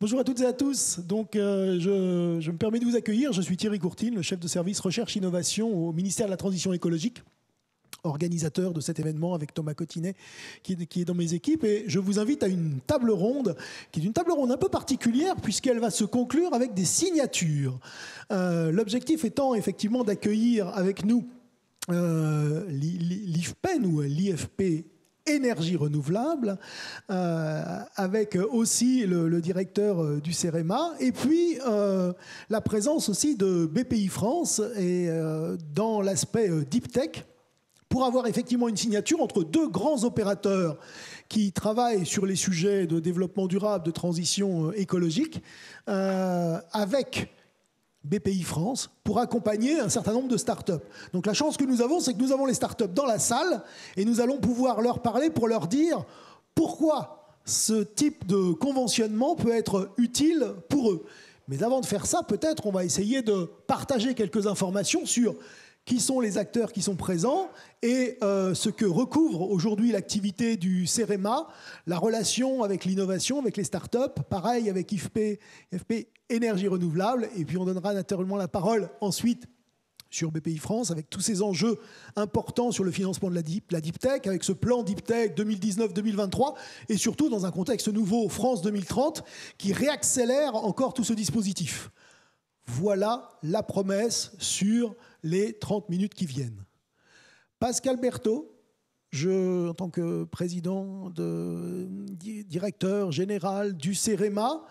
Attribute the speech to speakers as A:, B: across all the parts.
A: Bonjour à toutes et à tous. Donc, je me permets de vous accueillir. Je suis Thierry Courtine, le chef de service recherche-innovation au ministère de la Transition écologique, organisateur de cet événement avec Thomas Cotinet qui est dans mes équipes. Et je vous invite à une table ronde qui est une table ronde un peu particulière puisqu'elle va se conclure avec des signatures. L'objectif étant effectivement d'accueillir avec nous l'IFPEN ou l'IFP Énergie renouvelable, avec aussi le directeur du CEREMA, et puis la présence aussi de BPI France et dans l'aspect Deep Tech, pour avoir effectivement une signature entre deux grands opérateurs qui travaillent sur les sujets de développement durable, de transition écologique, avec BPI France pour accompagner un certain nombre de startups. Donc la chance que nous avons, c'est que nous avons les startups dans la salle et nous allons pouvoir leur parler pour leur dire pourquoi ce type de conventionnement peut être utile pour eux. Mais avant de faire ça, peut-être on va essayer de partager quelques informations sur qui sont les acteurs qui sont présents et ce que recouvre aujourd'hui l'activité du CEREMA, la relation avec l'innovation, avec les startups, pareil avec IFP Énergie renouvelable, et puis on donnera naturellement la parole ensuite sur BPI France avec tous ces enjeux importants sur le financement de la Deep Tech, avec ce plan Deep Tech 2019-2023, et surtout dans un contexte nouveau, France 2030, qui réaccélère encore tout ce dispositif. Voilà la promesse sur les 30 minutes qui viennent. Pascal Berthaud, en tant que président, directeur général du CEREMA,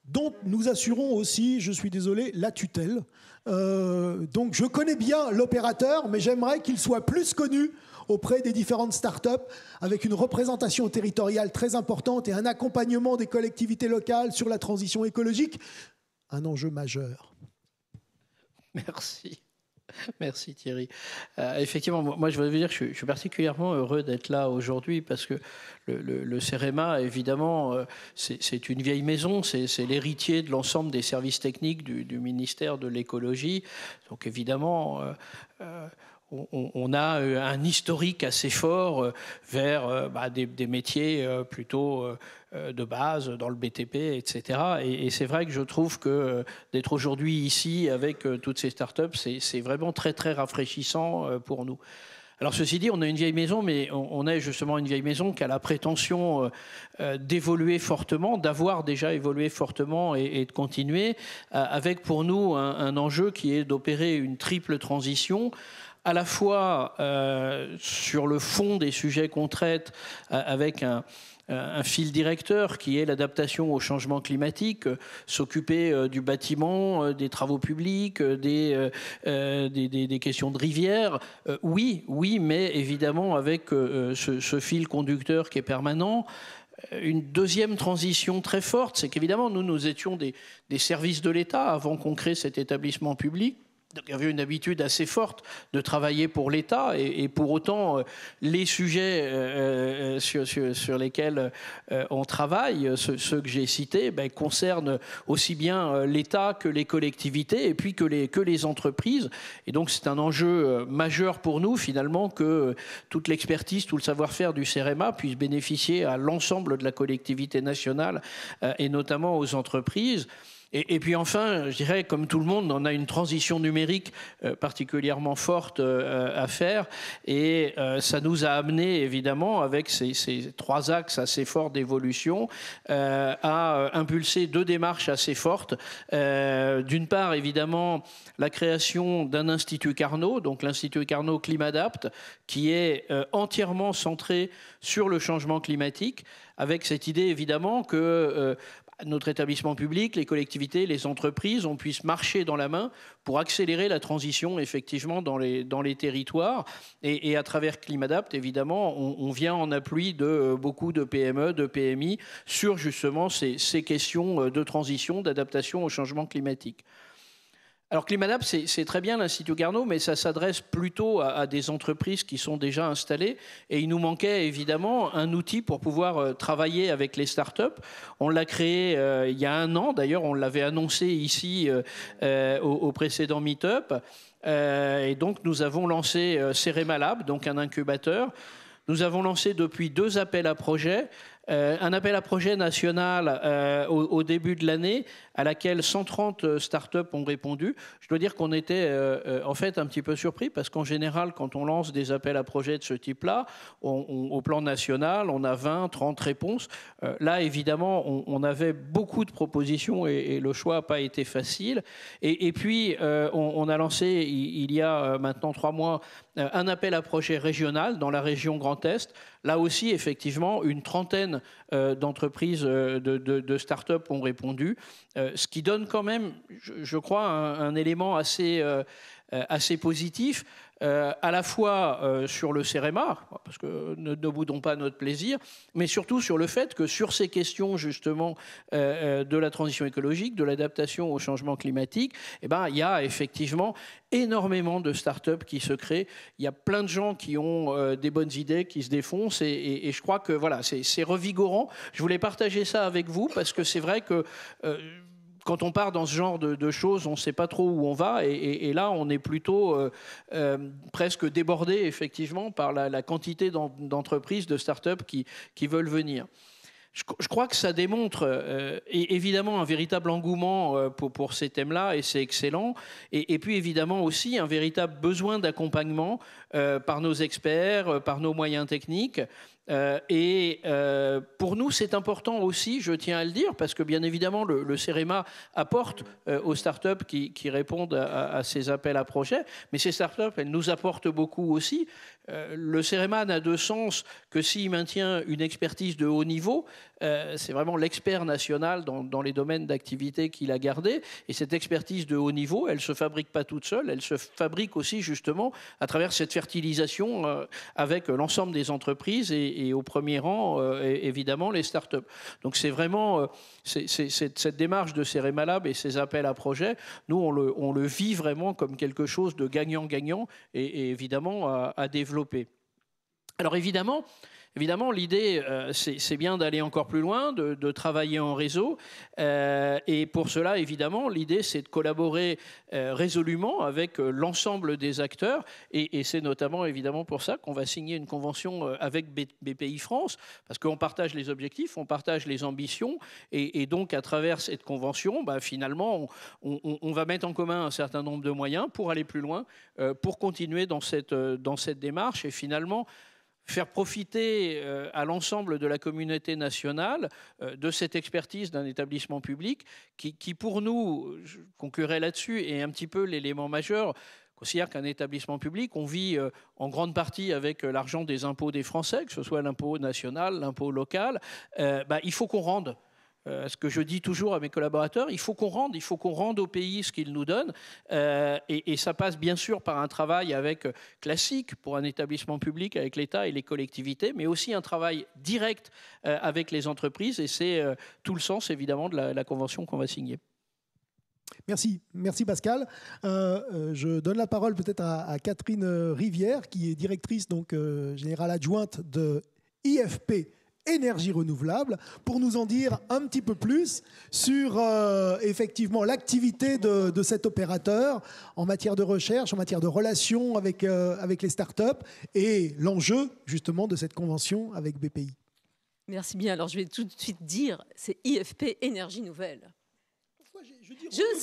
A: dont nous assurons aussi, je suis désolé, la tutelle. Donc je connais bien l'opérateur, mais j'aimerais qu'il soit plus connu auprès des différentes startups, avec une représentation territoriale très importante et un accompagnement des collectivités locales sur la transition écologique, un enjeu majeur.
B: Merci. Merci Thierry. Effectivement, moi je veux dire que je suis particulièrement heureux d'être là aujourd'hui parce que le CEREMA, évidemment, c'est une vieille maison, c'est l'héritier de l'ensemble des services techniques du ministère de l'écologie. Donc évidemment, on a un historique assez fort vers des métiers plutôt de base dans le BTP, etc. Et c'est vrai que je trouve que d'être aujourd'hui ici avec toutes ces startups, c'est vraiment très très rafraîchissant pour nous. Alors ceci dit, on a une vieille maison, mais on a justement une vieille maison qui a la prétention d'évoluer fortement, d'avoir déjà évolué fortement et de continuer, avec pour nous un enjeu qui est d'opérer une triple transition, à la fois sur le fond des sujets qu'on traite avec un fil directeur qui est l'adaptation au changement climatique, s'occuper du bâtiment, des travaux publics, des questions de rivières. Oui, mais évidemment avec ce fil conducteur qui est permanent. Une deuxième transition très forte, c'est qu'évidemment, nous étions des services de l'État avant qu'on crée cet établissement public. Donc, il y avait une habitude assez forte de travailler pour l'État et pour autant, les sujets sur lesquels on travaille, ceux que j'ai cités, concernent aussi bien l'État que les collectivités et puis que les entreprises. Et donc, c'est un enjeu majeur pour nous, finalement, que toute l'expertise, tout le savoir-faire du CEREMA puisse bénéficier à l'ensemble de la collectivité nationale et notamment aux entreprises. Et puis enfin, je dirais, comme tout le monde, on a une transition numérique particulièrement forte à faire et ça nous a amené, évidemment, avec ces trois axes assez forts d'évolution, à impulser deux démarches assez fortes. D'une part, évidemment, la création d'un Institut Carnot, donc l'Institut Carnot Climadapt, qui est entièrement centré sur le changement climatique, avec cette idée, évidemment, que notre établissement public, les collectivités, les entreprises, on puisse marcher dans la main pour accélérer la transition effectivement dans les territoires. Et à travers Climadapt, évidemment, on vient en appui de beaucoup de PME, de PMI sur justement ces questions de transition, d'adaptation au changement climatique. Alors Climadapt, c'est très bien l'Institut Carnot, mais ça s'adresse plutôt à des entreprises qui sont déjà installées. Et il nous manquait évidemment un outil pour pouvoir travailler avec les startups. On l'a créé il y a 1 an, d'ailleurs on l'avait annoncé ici au précédent meet-up. Et donc nous avons lancé CEREMA Lab, donc un incubateur. Nous avons lancé depuis 2 appels à projets un appel à projet national au début de l'année, à laquelle 130 startups ont répondu. Je dois dire qu'on était en fait un petit peu surpris, parce qu'en général, quand on lance des appels à projets de ce type-là, au plan national, on a 20, 30 réponses. Là, évidemment, on avait beaucoup de propositions et le choix n'a pas été facile. Et puis, on a lancé, il y a maintenant 3 mois, un appel à projet régional dans la région Grand Est. Là aussi, effectivement, une trentaine d'entreprises, de start-up ont répondu, ce qui donne quand même, je crois, un élément assez positif, à la fois sur le CEREMA, parce que ne boudons pas notre plaisir, mais surtout sur le fait que sur ces questions justement de la transition écologique, de l'adaptation au changement climatique, eh ben, il y a effectivement énormément de start-up qui se créent. Il y a plein de gens qui ont des bonnes idées, qui se défoncent, et je crois que voilà, c'est revigorant. Je voulais partager ça avec vous, parce que c'est vrai que quand on part dans ce genre de choses, on ne sait pas trop où on va, et là, on est plutôt presque débordé, effectivement, par la quantité d'entreprises, de start-up qui veulent venir. Je crois que ça démontre évidemment un véritable engouement pour ces thèmes-là, et c'est excellent. Et puis évidemment aussi un véritable besoin d'accompagnement par nos experts, par nos moyens techniques. Pour nous, c'est important aussi, je tiens à le dire, parce que bien évidemment, le CEREMA apporte aux startups qui répondent à ces appels à projets, mais ces startups, elles nous apportent beaucoup aussi. Le CEREMA n'a de sens que s'il maintient une expertise de haut niveau. C'est vraiment l'expert national dans les domaines d'activité qu'il a gardé. Et cette expertise de haut niveau, elle ne se fabrique pas toute seule, elle se fabrique aussi justement à travers cette fertilisation avec l'ensemble des entreprises et au premier rang, évidemment, les startups. Donc c'est vraiment cette démarche de CEREMA Lab et ces appels à projets, nous, on le vit vraiment comme quelque chose de gagnant-gagnant et évidemment à développer. Alors évidemment, l'idée, c'est bien d'aller encore plus loin, de travailler en réseau. Et pour cela, évidemment, l'idée, c'est de collaborer résolument avec l'ensemble des acteurs. Et c'est notamment, évidemment, pour ça qu'on va signer une convention avec BPI France, parce qu'on partage les objectifs, on partage les ambitions. Et donc, à travers cette convention, finalement, on va mettre en commun un certain nombre de moyens pour aller plus loin, pour continuer dans cette démarche. Et finalement, faire profiter à l'ensemble de la communauté nationale de cette expertise d'un établissement public qui pour nous, je conclurai là-dessus, est un petit peu l'élément majeur. On considère qu'un établissement public, on vit en grande partie avec l'argent des impôts des Français, que ce soit l'impôt national, l'impôt local. Il faut qu'on rende. Ce que je dis toujours à mes collaborateurs, il faut qu'on rende au pays ce qu'il nous donne. Et ça passe bien sûr par un travail classique pour un établissement public avec l'État et les collectivités, mais aussi un travail direct avec les entreprises. Et c'est tout le sens, évidemment, de la convention qu'on va signer.
A: Merci Pascal. Je donne la parole peut-être à Catherine Rivière, qui est directrice générale adjointe de IFP Énergie renouvelable, pour nous en dire un petit peu plus sur effectivement l'activité de cet opérateur en matière de recherche, en matière de relations avec les startups et l'enjeu justement de cette convention avec BPI.
C: Merci bien. Alors je vais tout de suite dire, c'est IFP Énergie Nouvelle. Je ne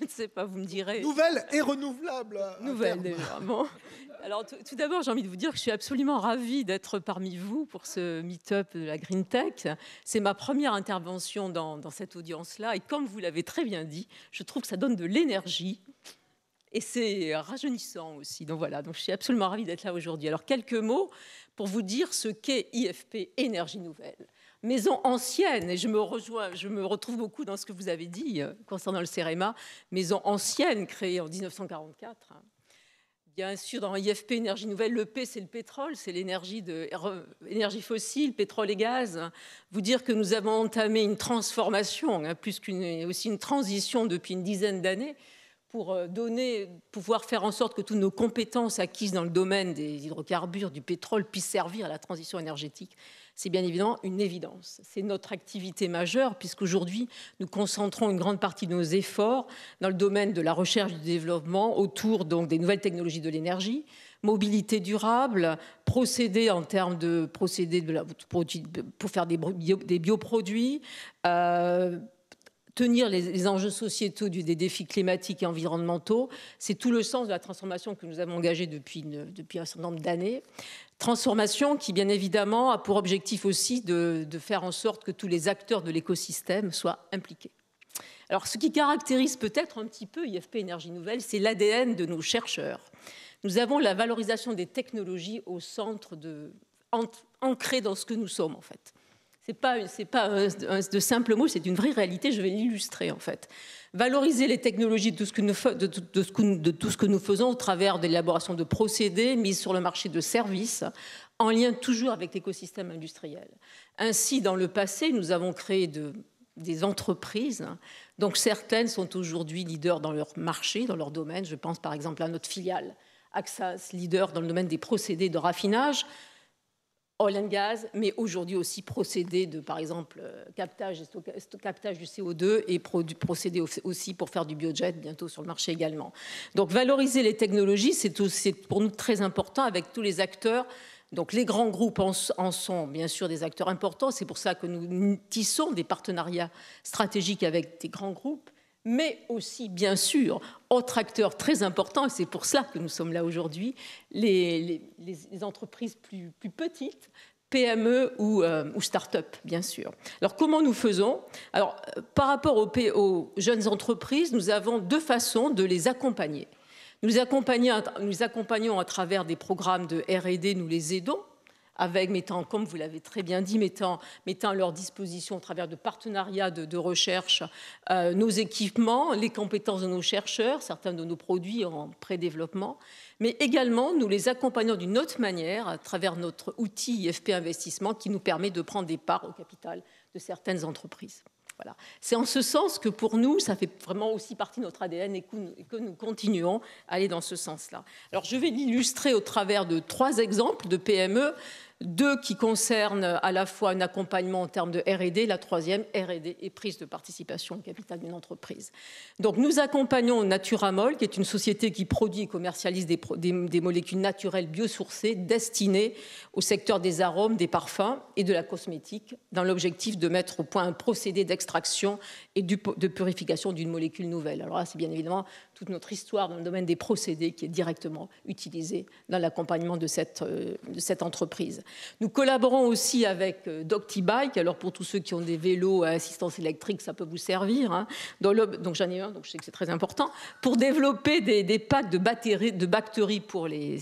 C: sais pas, vous me direz.
A: Nouvelle et renouvelable.
C: Nouvelle déjà. Bon. Alors tout d'abord, j'ai envie de vous dire que je suis absolument ravie d'être parmi vous pour ce meet-up de la Green Tech. C'est ma première intervention dans cette audience-là. Et comme vous l'avez très bien dit, je trouve que ça donne de l'énergie. Et c'est rajeunissant aussi. Donc voilà, je suis absolument ravie d'être là aujourd'hui. Alors quelques mots pour vous dire ce qu'est IFP Énergie Nouvelle. Maison ancienne, et je me retrouve beaucoup dans ce que vous avez dit concernant le CEREMA, maison ancienne créée en 1944. Bien sûr, dans IFP Énergie Nouvelle, le P, c'est le pétrole, c'est l'énergie fossile, pétrole et gaz. Vous dire que nous avons entamé une transformation, aussi une transition depuis une dizaine d'années, pour pouvoir faire en sorte que toutes nos compétences acquises dans le domaine des hydrocarbures, du pétrole, puissent servir à la transition énergétique. C'est bien évidemment une évidence. C'est notre activité majeure, puisqu'aujourd'hui, nous concentrons une grande partie de nos efforts dans le domaine de la recherche et du développement autour des nouvelles technologies de l'énergie, mobilité durable, procédés en termes de procédés pour faire des bioproduits, tenir les enjeux sociétaux des défis climatiques et environnementaux. C'est tout le sens de la transformation que nous avons engagée depuis un certain nombre d'années. Transformation qui, bien évidemment, a pour objectif aussi de faire en sorte que tous les acteurs de l'écosystème soient impliqués. Alors, ce qui caractérise peut-être un petit peu IFP Énergie Nouvelle, c'est l'ADN de nos chercheurs. Nous avons la valorisation des technologies au centre, ancrée dans ce que nous sommes, en fait. Ce n'est pas de simples mots, c'est une vraie réalité, je vais l'illustrer en fait. Valoriser les technologies de tout ce que nous faisons au travers de l'élaboration de procédés, mise sur le marché de services, en lien toujours avec l'écosystème industriel. Ainsi, dans le passé, nous avons créé des entreprises, donc certaines sont aujourd'hui leaders dans leur marché, dans leur domaine. Je pense par exemple à notre filiale Axas, leader dans le domaine des procédés de raffinage, oil and gas, mais aujourd'hui aussi procédés de, par exemple, captage du CO2 et procédés aussi pour faire du biojet, bientôt sur le marché également. Donc valoriser les technologies, c'est pour nous très important avec tous les acteurs. Donc les grands groupes en sont bien sûr des acteurs importants, c'est pour ça que nous tissons des partenariats stratégiques avec des grands groupes, mais aussi, bien sûr, autres acteurs très importants, et c'est pour ça que nous sommes là aujourd'hui, les entreprises plus petites, PME ou start-up, bien sûr. Alors, comment nous faisons? Alors, par rapport aux jeunes entreprises, nous avons deux façons de les accompagner. Nous accompagnons à travers des programmes de R&D, nous les aidons, comme vous l'avez très bien dit, mettant à leur disposition, au travers de partenariats de recherche, nos équipements, les compétences de nos chercheurs, certains de nos produits en pré-développement, mais également nous les accompagnons d'une autre manière à travers notre outil IFP Investissement qui nous permet de prendre des parts au capital de certaines entreprises. Voilà. C'est en ce sens que pour nous, ça fait vraiment aussi partie de notre ADN et que nous continuons à aller dans ce sens-là. Alors je vais l'illustrer au travers de 3 exemples de PME, 2 qui concernent à la fois un accompagnement en termes de R&D, la troisième, R&D et prise de participation au capital d'une entreprise. Donc nous accompagnons Naturamol, qui est une société qui produit et commercialise des molécules naturelles biosourcées destinées au secteur des arômes, des parfums et de la cosmétique, dans l'objectif de mettre au point un procédé d'extraction et de purification d'une molécule nouvelle. Alors là, c'est bien évidemment toute notre histoire dans le domaine des procédés qui est directement utilisée dans l'accompagnement de cette entreprise. Nous collaborons aussi avec Doctibike. Alors pour tous ceux qui ont des vélos à assistance électrique, ça peut vous servir. Hein. Donc j'en ai un, donc je sais que c'est très important. Pour développer des packs de batteries pour les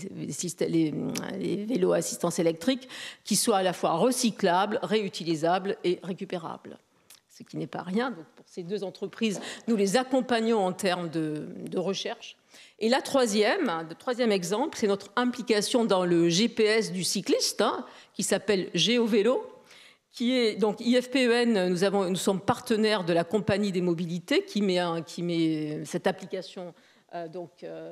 C: vélos à assistance électrique qui soient à la fois recyclables, réutilisables et récupérables. Ce qui n'est pas rien. Donc pour ces 2 entreprises, nous les accompagnons en termes de recherche. Et le troisième exemple, c'est notre implication dans le GPS du cycliste, qui s'appelle GeoVélo, qui est donc IFPEN. Nous sommes partenaires de la compagnie des mobilités qui met cette application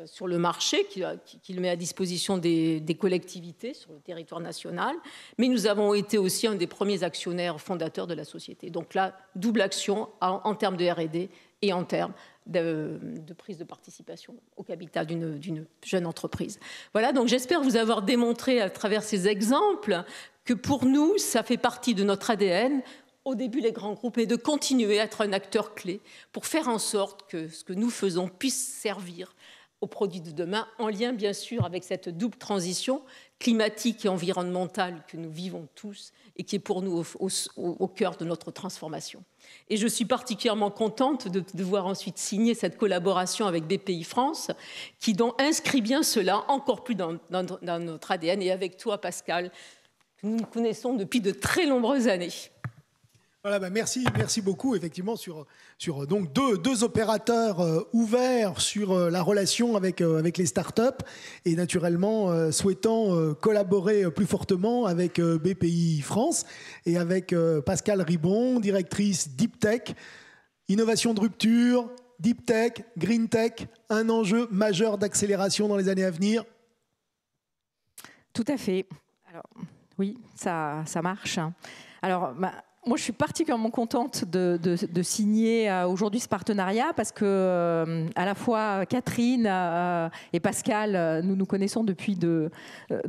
C: sur le marché, qui le met à disposition des collectivités sur le territoire national. Mais nous avons été aussi un des premiers actionnaires fondateurs de la société. Donc là, double action en termes de R&D et en termes de prise de participation au capital d'une jeune entreprise. Voilà, donc j'espère vous avoir démontré à travers ces exemples que pour nous, ça fait partie de notre ADN, au début les grands groupes, et de continuer à être un acteur clé pour faire en sorte que ce que nous faisons puisse servir aux produits de demain, en lien bien sûr avec cette double transition climatique et environnementale que nous vivons tous et qui est pour nous au cœur de notre transformation. Et je suis particulièrement contente de voir ensuite signer cette collaboration avec BPI France, qui donc inscrit bien cela encore plus dans notre ADN, et avec toi, Pascal, que nous connaissons depuis de très nombreuses années.
A: Voilà, merci beaucoup. Effectivement, sur donc deux opérateurs ouverts sur la relation avec les startups et naturellement souhaitant collaborer plus fortement avec BPI France et avec Pascale Ribon, directrice Deep Tech, innovation de rupture, Deep Tech, Green Tech, un enjeu majeur d'accélération dans les années à venir.
D: Tout à fait. Alors, oui, ça marche. Alors, Moi, je suis particulièrement contente de signer aujourd'hui ce partenariat parce que à la fois Catherine et Pascal, nous nous connaissons depuis de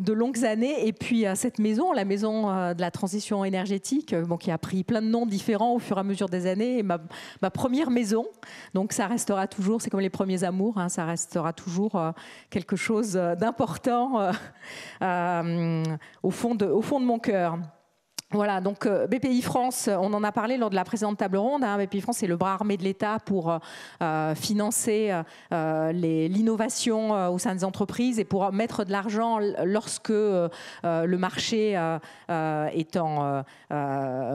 D: longues années. Et puis cette maison, la maison de la transition énergétique, qui a pris plein de noms différents au fur et à mesure des années, est ma première maison. Donc ça restera toujours, c'est comme les premiers amours, hein, ça restera toujours quelque chose d'important au fond de mon cœur. Voilà, donc BPI France, on en a parlé lors de la précédente table ronde. BPI France, c'est le bras armé de l'État pour financer l'innovation au sein des entreprises et pour mettre de l'argent lorsque le marché est en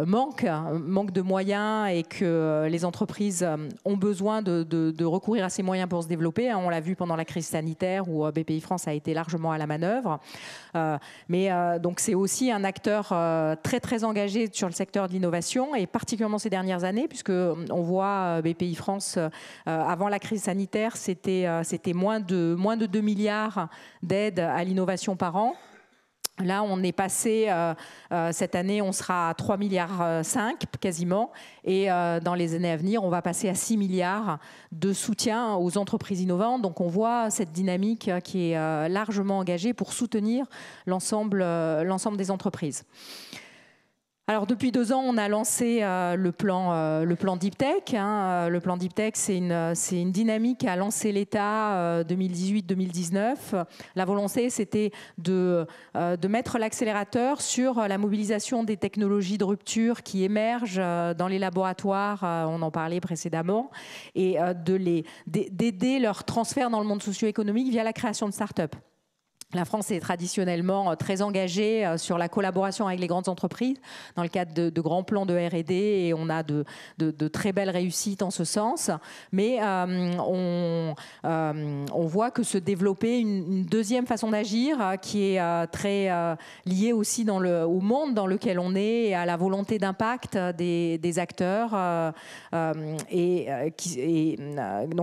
D: manque de moyens et que les entreprises ont besoin de recourir à ces moyens pour se développer. On l'a vu pendant la crise sanitaire où BPI France a été largement à la manœuvre. Donc c'est aussi un acteur très engagé sur le secteur de l'innovation et particulièrement ces dernières années puisque on voit BPI France avant la crise sanitaire c'était moins de 2 milliards d'aides à l'innovation par an. Là, on est passé, cette année, on sera à 3,5 milliards quasiment. Et dans les années à venir, on va passer à 6 milliards de soutien aux entreprises innovantes. Donc, on voit cette dynamique qui est largement engagée pour soutenir l'ensemble des entreprises. Alors, depuis 2 ans, on a lancé le plan Deep Tech. Le plan Deep Tech, c'est une dynamique qu'a lancé l'État 2018-2019. La volonté, c'était de mettre l'accélérateur sur la mobilisation des technologies de rupture qui émergent dans les laboratoires, on en parlait précédemment, et d'aider leur transfert dans le monde socio-économique via la création de start-up. La France est traditionnellement très engagée sur la collaboration avec les grandes entreprises dans le cadre de grands plans de R&D et on a de très belles réussites en ce sens. Mais on voit que se développer une deuxième façon d'agir qui est très liée aussi au monde dans lequel on est et à la volonté d'impact des acteurs donc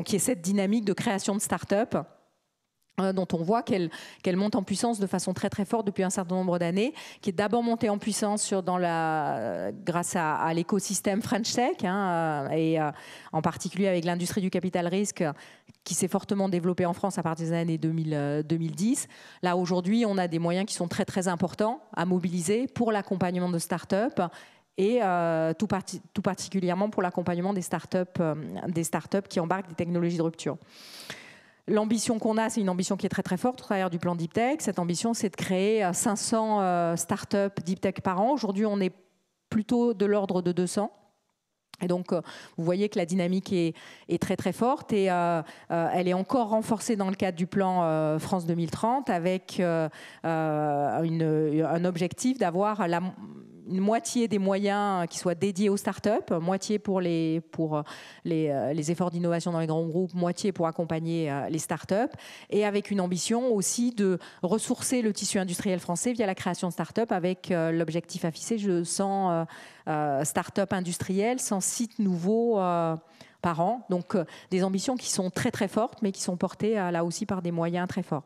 D: qui est cette dynamique de création de start-up dont on voit qu'elle monte en puissance de façon très très forte depuis un certain nombre d'années, qui est d'abord montée en puissance grâce à l'écosystème French Tech, et en particulier avec l'industrie du capital risque qui s'est fortement développée en France à partir des années 2010. Là, aujourd'hui, on a des moyens qui sont très très importants à mobiliser pour l'accompagnement de start-up et tout particulièrement pour l'accompagnement des start-up qui embarquent des technologies de rupture. L'ambition qu'on a, c'est une ambition qui est très très forte au travers du plan Deep Tech. Cette ambition, c'est de créer 500 startups Deep Tech par an. Aujourd'hui, on est plutôt de l'ordre de 200. Et donc, vous voyez que la dynamique est très très forte et elle est encore renforcée dans le cadre du plan France 2030 avec un objectif d'avoir une moitié des moyens qui soient dédiés aux startups, moitié pour les efforts d'innovation dans les grands groupes, moitié pour accompagner les startups, et avec une ambition aussi de ressourcer le tissu industriel français via la création de startups avec l'objectif affiché de 100 startups industrielles, 100 sites nouveaux par an. Donc des ambitions qui sont très très fortes, mais qui sont portées là aussi par des moyens très forts.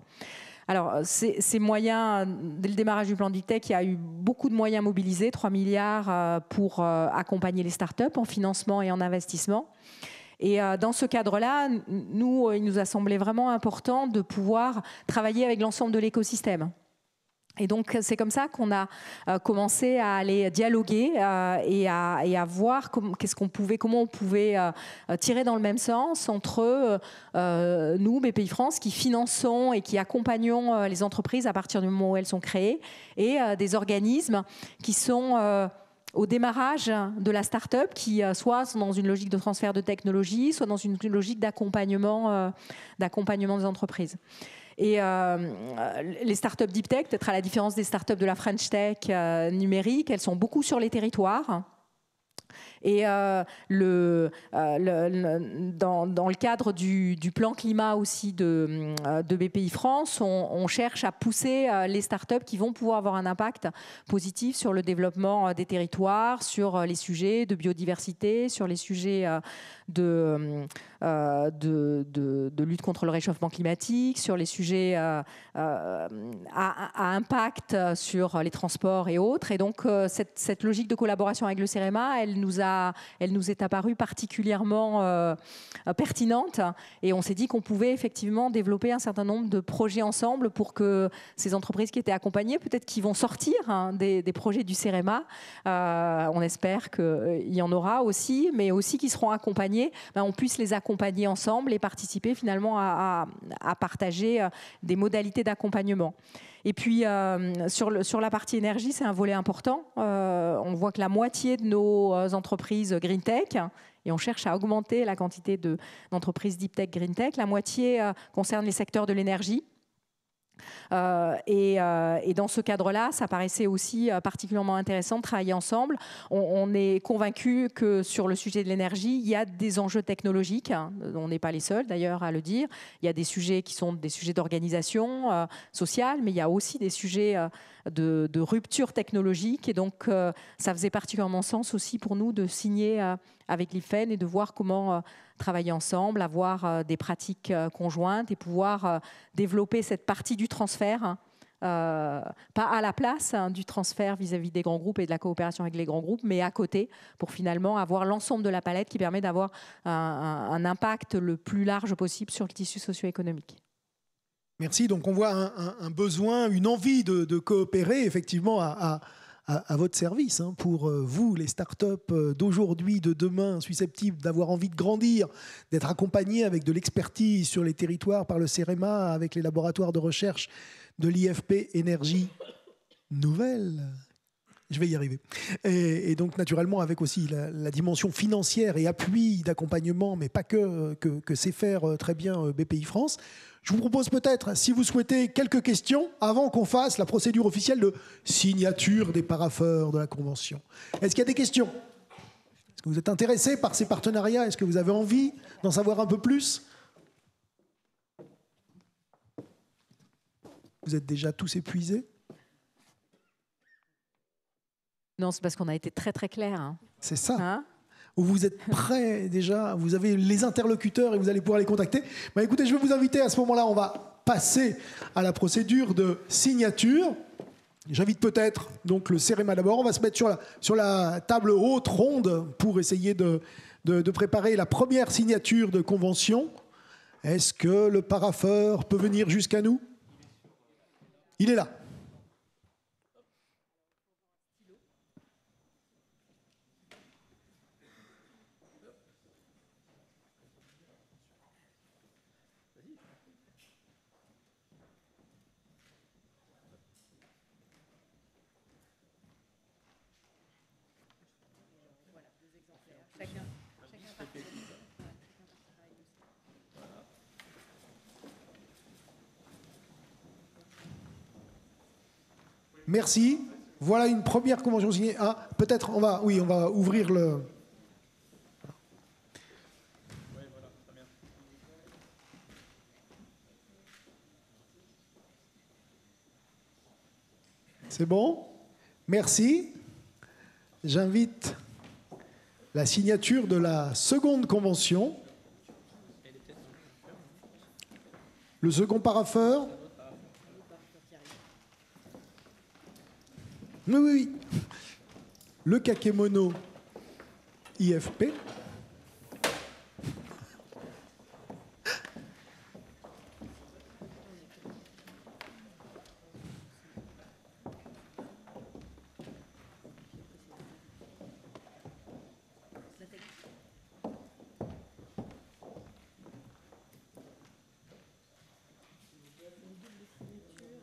D: Alors, ces moyens, dès le démarrage du plan Deep Tech, il y a eu beaucoup de moyens mobilisés, 3 milliards pour accompagner les startups en financement et en investissement. Et dans ce cadre-là, il nous a semblé vraiment important de pouvoir travailler avec l'ensemble de l'écosystème. Et donc, c'est comme ça qu'on a commencé à aller dialoguer et à voir comment on pouvait tirer dans le même sens entre nous, BPI France, qui finançons et qui accompagnons les entreprises à partir du moment où elles sont créées, et des organismes qui sont au démarrage de la start-up, qui soit sont dans une logique de transfert de technologie, soit dans une logique d'accompagnement des entreprises. Et les startups Deep Tech, peut-être à la différence des startups de la French Tech numérique, elles sont beaucoup sur les territoires. Et dans le cadre du plan climat aussi de Bpifrance, on cherche à pousser les startups qui vont pouvoir avoir un impact positif sur le développement des territoires, sur les sujets de biodiversité, sur les sujets de lutte contre le réchauffement climatique, sur les sujets à impact sur les transports et autres. Et donc, cette logique de collaboration avec le CEREMA, elle nous est apparue particulièrement pertinente. Et on s'est dit qu'on pouvait effectivement développer un certain nombre de projets ensemble pour que ces entreprises qui étaient accompagnées, peut-être qui vont sortir des projets du CEREMA, on espère qu'il y en aura aussi, mais aussi qui seront accompagnés, on puisse les accompagner ensemble et participer finalement à partager des modalités d'accompagnement. Et puis, sur la partie énergie, c'est un volet important. On voit que la moitié de nos entreprises Green Tech, et on cherche à augmenter la quantité d'entreprises Deep Tech, Green Tech, la moitié concerne les secteurs de l'énergie. Et dans ce cadre-là, ça paraissait aussi particulièrement intéressant de travailler ensemble. On est convaincu que sur le sujet de l'énergie, il y a des enjeux technologiques. On n'est pas les seuls d'ailleurs à le dire. Il y a des sujets qui sont des sujets d'organisation sociale, mais il y a aussi des sujets de rupture technologique. Et donc, ça faisait particulièrement sens aussi pour nous de signer avec l'IFEN et de voir comment travailler ensemble, avoir des pratiques conjointes et pouvoir développer cette partie du transfert, pas à la place du transfert vis-à-vis des grands groupes et de la coopération avec les grands groupes, mais à côté, pour finalement avoir l'ensemble de la palette qui permet d'avoir un impact le plus large possible sur le tissu socio-économique.
A: Merci. Donc on voit un besoin, une envie de coopérer effectivement à votre service, pour vous, les startups d'aujourd'hui, de demain, susceptibles d'avoir envie de grandir, d'être accompagnés avec de l'expertise sur les territoires par le CEREMA, avec les laboratoires de recherche de l'IFP Énergie Nouvelle. Je vais y arriver. Et donc, naturellement, avec aussi la dimension financière et appui d'accompagnement, mais pas que sait faire très bien Bpifrance. Je vous propose peut-être, si vous souhaitez, quelques questions avant qu'on fasse la procédure officielle de signature des parapheurs de la Convention. Est-ce qu'il y a des questions? Est-ce que vous êtes intéressé par ces partenariats? Est-ce que vous avez envie d'en savoir un peu plus? Vous êtes déjà tous épuisés?
D: Non, c'est parce qu'on a été très très clair.
A: C'est ça. Où vous êtes prêts déjà, vous avez les interlocuteurs et vous allez pouvoir les contacter. Écoutez, je vais vous inviter à ce moment-là, on va passer à la procédure de signature. J'invite peut-être donc le CEREMA d'abord. On va se mettre sur la table haute ronde pour essayer de préparer la première signature de convention. Est-ce que le parapheur peut venir jusqu'à nous? Il est là. Merci. Voilà une première convention signée. Ah, peut-être on va ouvrir le... C'est bon? Merci. J'invite la signature de la seconde convention. Le second parapheur. Oui. Le Kakemono IFP.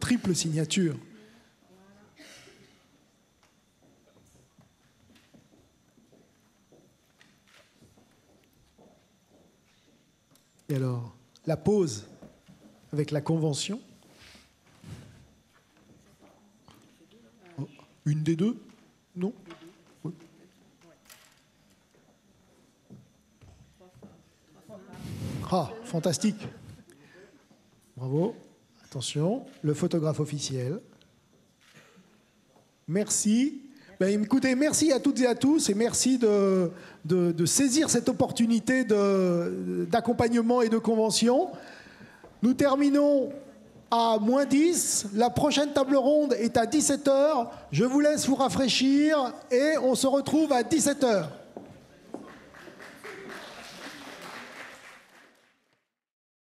A: Triple signature. Et alors, la pause avec la convention. Une des deux? Non? Oui. Ah, fantastique. Bravo. Attention, le photographe officiel. Merci. Ben, écoutez, merci à toutes et à tous et merci de saisir cette opportunité d'accompagnement et de convention. Nous terminons à -10. La prochaine table ronde est à 17h. Je vous laisse vous rafraîchir et on se retrouve à 17h.